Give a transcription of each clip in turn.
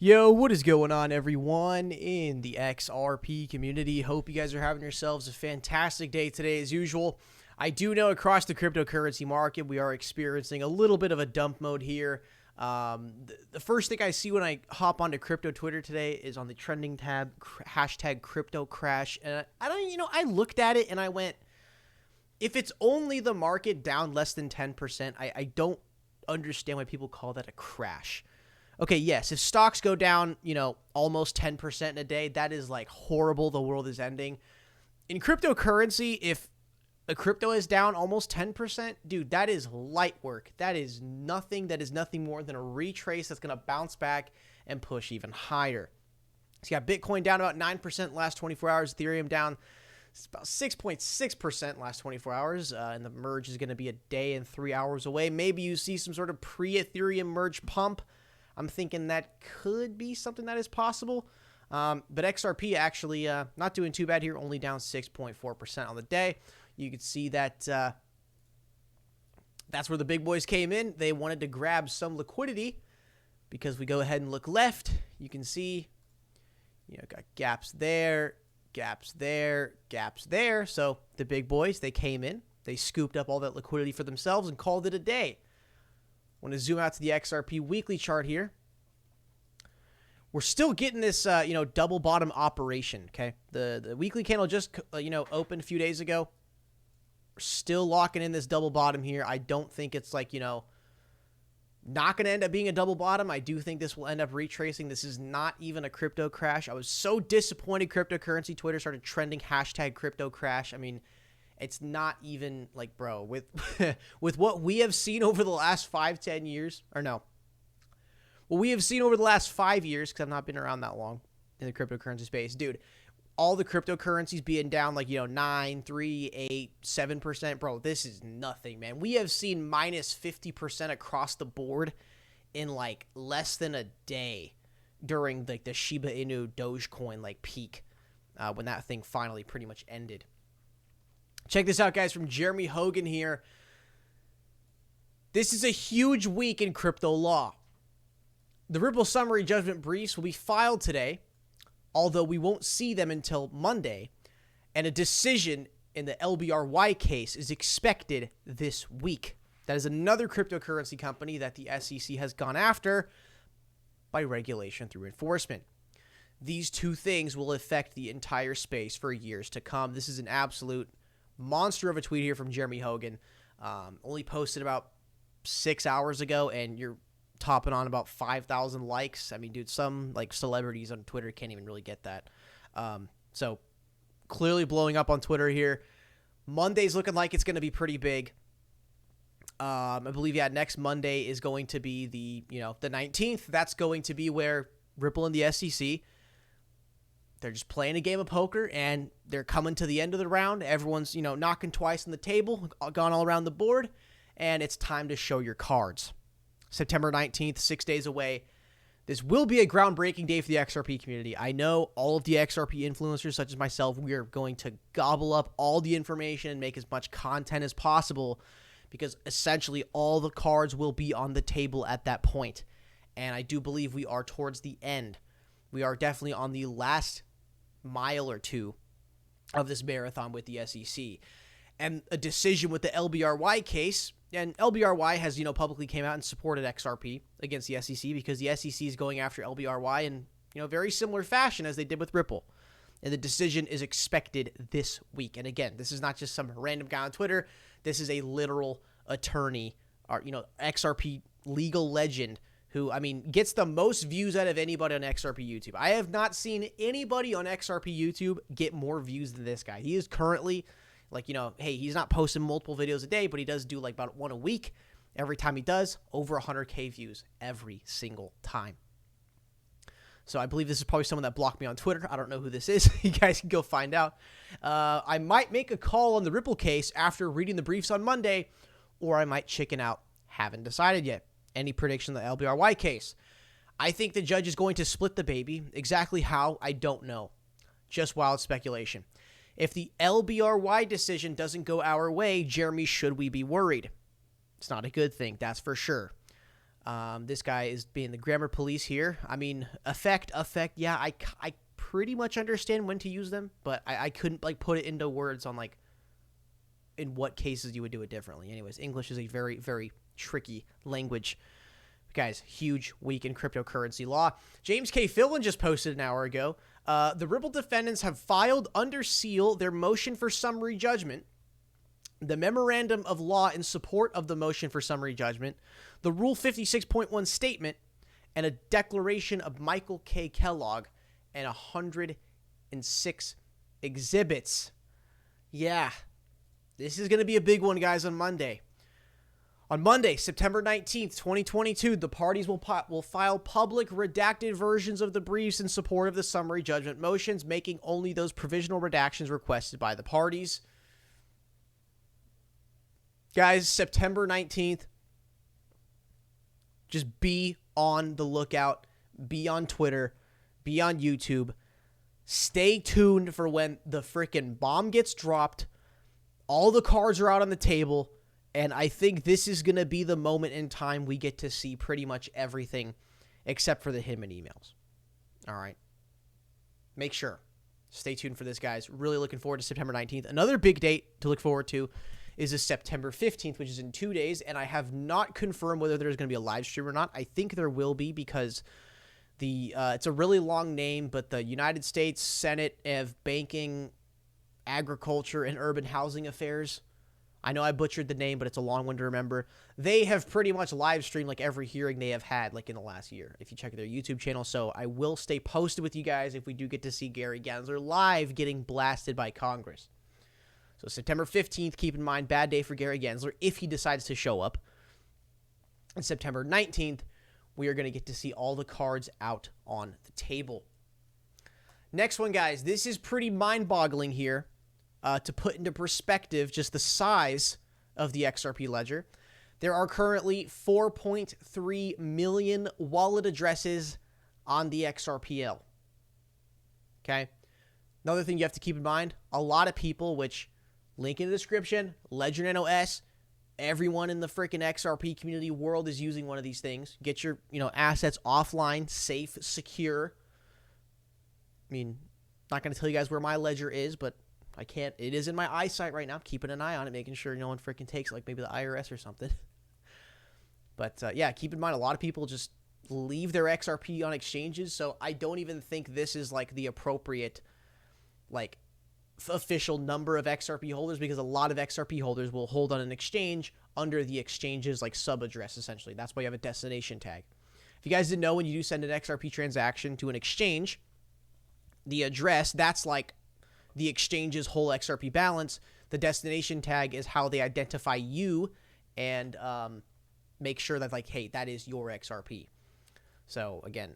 Yo, what is going on, everyone in the XRP community? Hope you guys are having yourselves a fantastic day today as usual. I do know across the cryptocurrency market, we are experiencing a little bit of a dump mode here. The first thing I see when I hop onto crypto Twitter today is on the trending tab, hashtag crypto crash. And I looked at it and I went, if it's only the market down less than 10%, I don't understand why people call that a crash. Okay, yes, if stocks go down, almost 10% in a day, that is like horrible. The world is ending. In cryptocurrency, if a crypto is down almost 10%, dude, that is light work. That is nothing. That is nothing more than a retrace that's going to bounce back and push even higher. So you got Bitcoin down about 9% last 24 hours, Ethereum down about 6.6% last 24 hours, and the merge is going to be a day and 3 hours away. Maybe you see some sort of pre-Ethereum merge pump. I'm thinking that could be something that is possible. But XRP actually not doing too bad here, only down 6.4% on the day. You can see that that's where the big boys came in. They wanted to grab some liquidity because we go ahead and look left. You can see, got gaps there, gaps there, gaps there. So the big boys, they came in, they scooped up all that liquidity for themselves and called it a day. Want to zoom out to the XRP weekly chart here. We're still getting this, double bottom operation, okay? The weekly candle just, opened a few days ago. We're still locking in this double bottom here. I don't think it's like, not going to end up being a double bottom. I do think this will end up retracing. This is not even a crypto crash. I was so disappointed cryptocurrency Twitter started trending hashtag crypto crash. I mean, it's not even like, bro, with with what we have seen over the last 5-10 years, or no, what we have seen over the last 5 years, because I've not been around that long in the cryptocurrency space, dude, all the cryptocurrencies being down like, 9, 3, 8, 7%, bro, this is nothing, man. We have seen minus 50% across the board in like less than a day during like the Shiba Inu Dogecoin like peak when that thing finally pretty much ended. Check this out, guys, from Jeremy Hogan here. This is a huge week in crypto law. The Ripple summary judgment briefs will be filed today, although we won't see them until Monday, and a decision in the LBRY case is expected this week. That is another cryptocurrency company that the SEC has gone after by regulation through enforcement. These two things will affect the entire space for years to come. This is an absolute monster of a tweet here from Jeremy Hogan. Only posted about 6 hours ago, and you're topping on about 5,000 likes. I mean, dude, some like celebrities on Twitter can't even really get that. So clearly blowing up on Twitter here. Monday's looking like it's going to be pretty big. I believe, next Monday is going to be the 19th. That's going to be where Ripple and the SEC, they're just playing a game of poker, and they're coming to the end of the round. Everyone's, knocking twice on the table, gone all around the board, and it's time to show your cards. September 19th, 6 days away. This will be a groundbreaking day for the XRP community. I know all of the XRP influencers, such as myself, we are going to gobble up all the information and make as much content as possible because essentially all the cards will be on the table at that point. And I do believe we are towards the end. We are definitely on the last mile or two of this marathon with the SEC. And a decision with the LBRY case, and LBRY has, publicly came out and supported XRP against the SEC because the SEC is going after LBRY in, very similar fashion as they did with Ripple. And the decision is expected this week. And again, this is not just some random guy on Twitter. This is a literal attorney, or, XRP legal legend who, gets the most views out of anybody on XRP YouTube. I have not seen anybody on XRP YouTube get more views than this guy. He is currently, hey, he's not posting multiple videos a day, but he does do like about one a week. Every time he does, over 100K views every single time. So I believe this is probably someone that blocked me on Twitter. I don't know who this is. You guys can go find out. I might make a call on the Ripple case after reading the briefs on Monday, or I might chicken out. Haven't decided yet. Any prediction of the LBRY case? I think the judge is going to split the baby. Exactly how, I don't know. Just wild speculation. If the LBRY decision doesn't go our way, Jeremy, should we be worried? It's not a good thing, that's for sure. This guy is being the grammar police here. I mean, effect. Yeah, I pretty much understand when to use them, but I couldn't like put it into words on like in what cases you would do it differently. Anyways, English is a very, very tricky language. Guys, huge week in cryptocurrency law. James K. Fillon just posted an hour ago. The Ripple defendants have filed under seal their motion for summary judgment, the memorandum of law in support of the motion for summary judgment, the Rule 56.1 statement, and a declaration of Michael K. Kellogg, and 106 exhibits. Yeah, this is going to be a big one, guys, on Monday. On Monday, September 19th, 2022, the parties will file public redacted versions of the briefs in support of the summary judgment motions, making only those provisional redactions requested by the parties. Guys, September 19th, just be on the lookout, be on Twitter, be on YouTube. Stay tuned for when the freaking bomb gets dropped. All the cards are out on the table. And I think this is going to be the moment in time we get to see pretty much everything except for the hidden emails. All right. Make sure. Stay tuned for this, guys. Really looking forward to September 19th. Another big date to look forward to is this September 15th, which is in 2 days. And I have not confirmed whether there's going to be a live stream or not. I think there will be because it's a really long name, but the United States Senate of Banking, Agriculture, and Urban Housing Affairs. I know I butchered the name, but it's a long one to remember. They have pretty much live streamed like every hearing they have had like in the last year, if you check their YouTube channel. So I will stay posted with you guys if we do get to see Gary Gensler live getting blasted by Congress. So September 15th, keep in mind, bad day for Gary Gensler if he decides to show up. And September 19th, we are going to get to see all the cards out on the table. Next one, guys. This is pretty mind-boggling here. To put into perspective just the size of the XRP ledger, there are currently 4.3 million wallet addresses on the XRPL. Okay? Another thing you have to keep in mind, a lot of people, which link in the description, Ledger Nano S, everyone in the freaking XRP community world is using one of these things. Get your, assets offline, safe, secure. I mean, not going to tell you guys where my ledger is, but I can't. It is in my eyesight right now. I'm keeping an eye on it, making sure no one freaking takes it, like maybe the IRS or something. But, yeah, keep in mind, a lot of people just leave their XRP on exchanges, so I don't even think this is, like, the appropriate, like, official number of XRP holders, because a lot of XRP holders will hold on an exchange under the exchange's, like, sub-address, essentially. That's why you have a destination tag. If you guys didn't know, when you do send an XRP transaction to an exchange, the address, that's, like, the exchange's whole XRP balance. The destination tag is how they identify you and make sure that, like, hey, that is your XRP. So, again,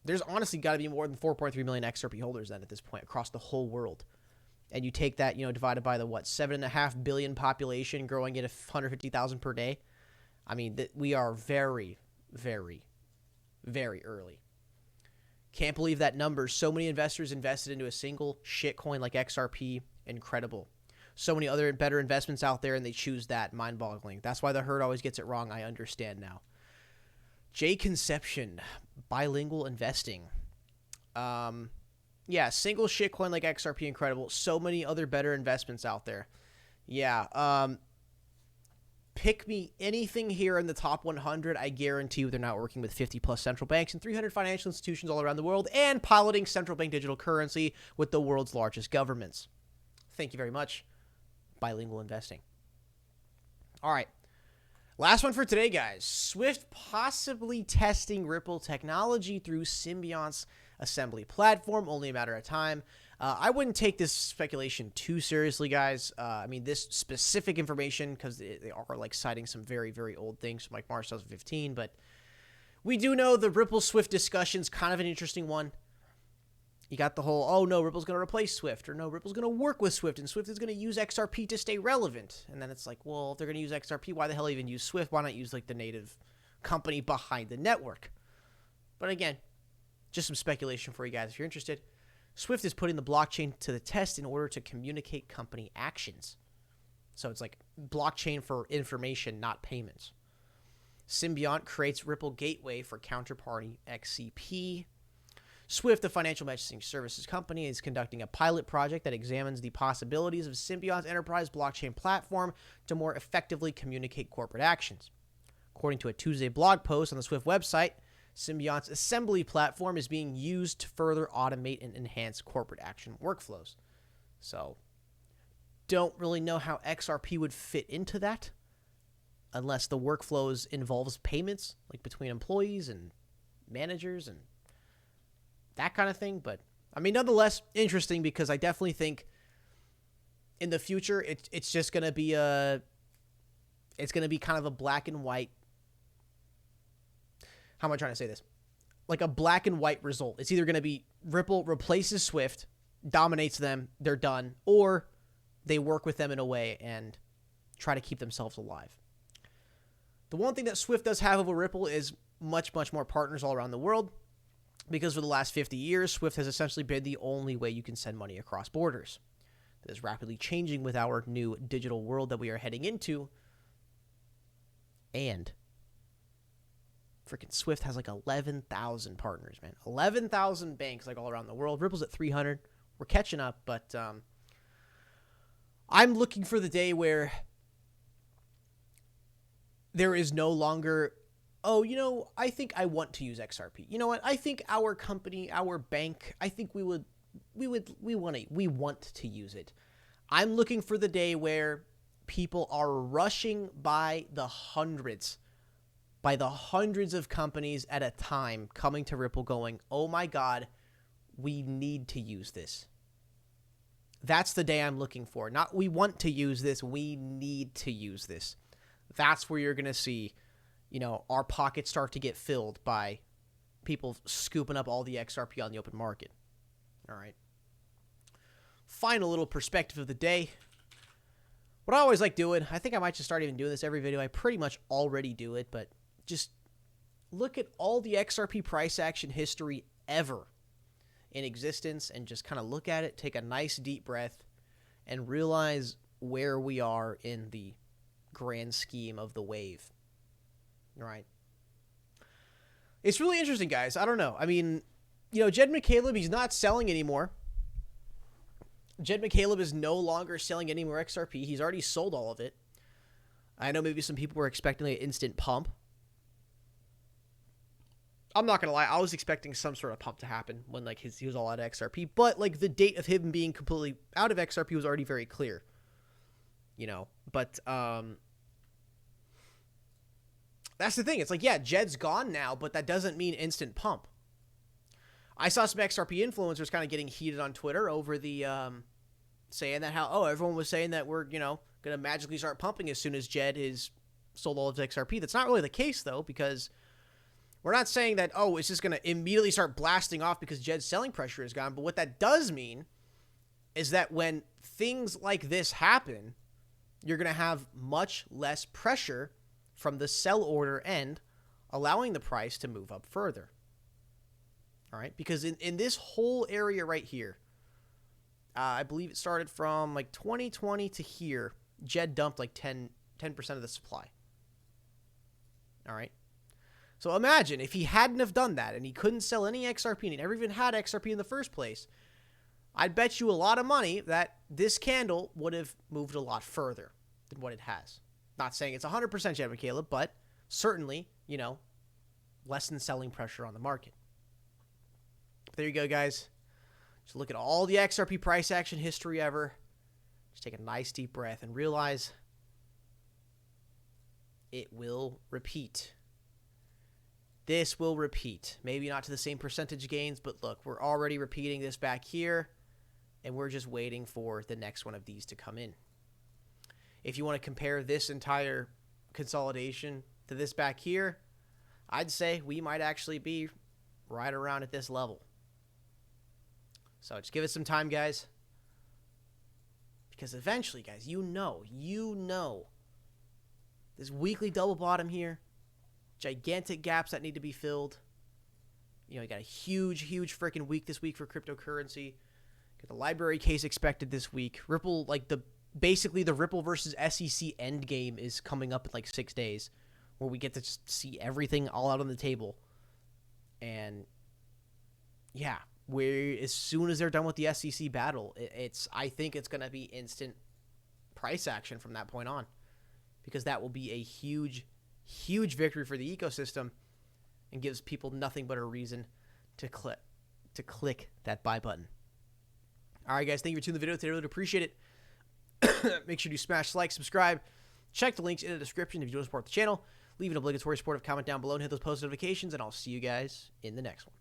there's honestly got to be more than 4.3 million XRP holders then at this point across the whole world. And you take that, divided by the, 7.5 billion population growing at 150,000 per day. I mean, we are very, very, very early. Can't believe that number. So many investors invested into a single shitcoin like XRP. Incredible. So many other better investments out there, and they choose that. Mind-boggling. That's why the herd always gets it wrong. I understand now. J Conception. Bilingual investing. Yeah, single shitcoin like XRP. Incredible. So many other better investments out there. Yeah. Pick me anything here in the top 100. I guarantee you they're not working with 50-plus central banks and 300 financial institutions all around the world and piloting central bank digital currency with the world's largest governments. Thank you very much. Bilingual investing. All right. Last one for today, guys. Swift possibly testing Ripple technology through Symbiont's assembly platform. Only a matter of time. I wouldn't take this speculation too seriously, guys. I mean, this specific information, because they are like citing some very, very old things from like March 2015, but we do know the Ripple Swift discussion's kind of an interesting one. You got the whole, oh no, Ripple's going to replace Swift, or no, Ripple's going to work with Swift, and Swift is going to use XRP to stay relevant. And then it's like, well, if they're going to use XRP, why the hell even use Swift? Why not use like the native company behind the network? But again, just some speculation for you guys if you're interested. Swift is putting the blockchain to the test in order to communicate company actions. So it's like blockchain for information, not payments. Symbiont creates Ripple Gateway for counterparty XCP. Swift, the financial messaging services company, is conducting a pilot project that examines the possibilities of Symbiont's enterprise blockchain platform to more effectively communicate corporate actions. According to a Tuesday blog post on the Swift website, Symbiont's assembly platform is being used to further automate and enhance corporate action workflows. So, don't really know how XRP would fit into that, unless the workflows involves payments, like between employees and managers and that kind of thing. But, I mean, nonetheless, interesting, because I definitely think in the future, it's just going to be it's going to be kind of a black and white. How am I trying to say this? Like a black and white result. It's either going to be Ripple replaces Swift, dominates them, they're done, or they work with them in a way and try to keep themselves alive. The one thing that Swift does have over Ripple is much, much more partners all around the world, because for the last 50 years, Swift has essentially been the only way you can send money across borders. That is rapidly changing with our new digital world that we are heading into. And freaking Swift has like 11,000 partners, man. 11,000 banks like all around the world. Ripple's at 300. We're catching up, but I'm looking for the day where there is no longer, oh, you know, I think I want to use XRP. You know what? I think our company, our bank, I think we want to use it. I'm looking for the day where people are rushing by the hundreds of companies at a time coming to Ripple going, oh my God, we need to use this. That's the day I'm looking for. Not we want to use this, we need to use this. That's where you're going to see, you know, our pockets start to get filled by people scooping up all the XRP on the open market. All right. Final little perspective of the day. What I always like doing, I think I might just start even doing this every video. I pretty much already do it, but just look at all the XRP price action history ever in existence and just kind of look at it, take a nice deep breath, and realize where we are in the grand scheme of the wave. All right. It's really interesting, guys. I don't know. I mean, you know, Jed McCaleb, he's not selling anymore. Jed McCaleb is no longer selling any more XRP. He's already sold all of it. I know maybe some people were expecting an instant pump. I'm not going to lie. I was expecting some sort of pump to happen when like he was all out of XRP. But like the date of him being completely out of XRP was already very clear. You know, but that's the thing. It's like, yeah, Jed's gone now, but that doesn't mean instant pump. I saw some XRP influencers kind of getting heated on Twitter over the saying that everyone was saying that we're, you know, going to magically start pumping as soon as Jed is sold all of his XRP. That's not really the case, though, because we're not saying that, oh, it's just going to immediately start blasting off because Jed's selling pressure is gone. But what that does mean is that when things like this happen, you're going to have much less pressure from the sell order end, allowing the price to move up further. All right, because in this whole area right here, I believe it started from like 2020 to here, Jed dumped like 10% of the supply. All right. So imagine if he hadn't have done that and he couldn't sell any XRP and he never even had XRP in the first place, I'd bet you a lot of money that this candle would have moved a lot further than what it has. Not saying it's 100% Jed McCaleb, but certainly, you know, less than selling pressure on the market. But there you go, guys. Just look at all the XRP price action history ever. Just take a nice deep breath and realize it will repeat. This will repeat. Maybe not to the same percentage gains, but look, we're already repeating this back here, and we're just waiting for the next one of these to come in. If you want to compare this entire consolidation to this back here, I'd say we might actually be right around at this level. So just give it some time, guys. Because eventually, guys, you know, this weekly double bottom here, gigantic gaps that need to be filled. You know, you got a huge freaking week this week for cryptocurrency. Got the library case expected this week. Ripple, like basically the Ripple versus SEC endgame is coming up in like 6 days, where we get to just see everything all out on the table. And yeah, as soon as they're done with the SEC battle, I think it's going to be instant price action from that point on, because that will be a huge, huge victory for the ecosystem and gives people nothing but a reason to click that buy button. All right, guys, thank you for tuning in the video today. I really appreciate it. Make sure you smash like, subscribe, check the links in the description if you want to support the channel. Leave an obligatory supportive comment down below and hit those post notifications, and I'll see you guys in the next one.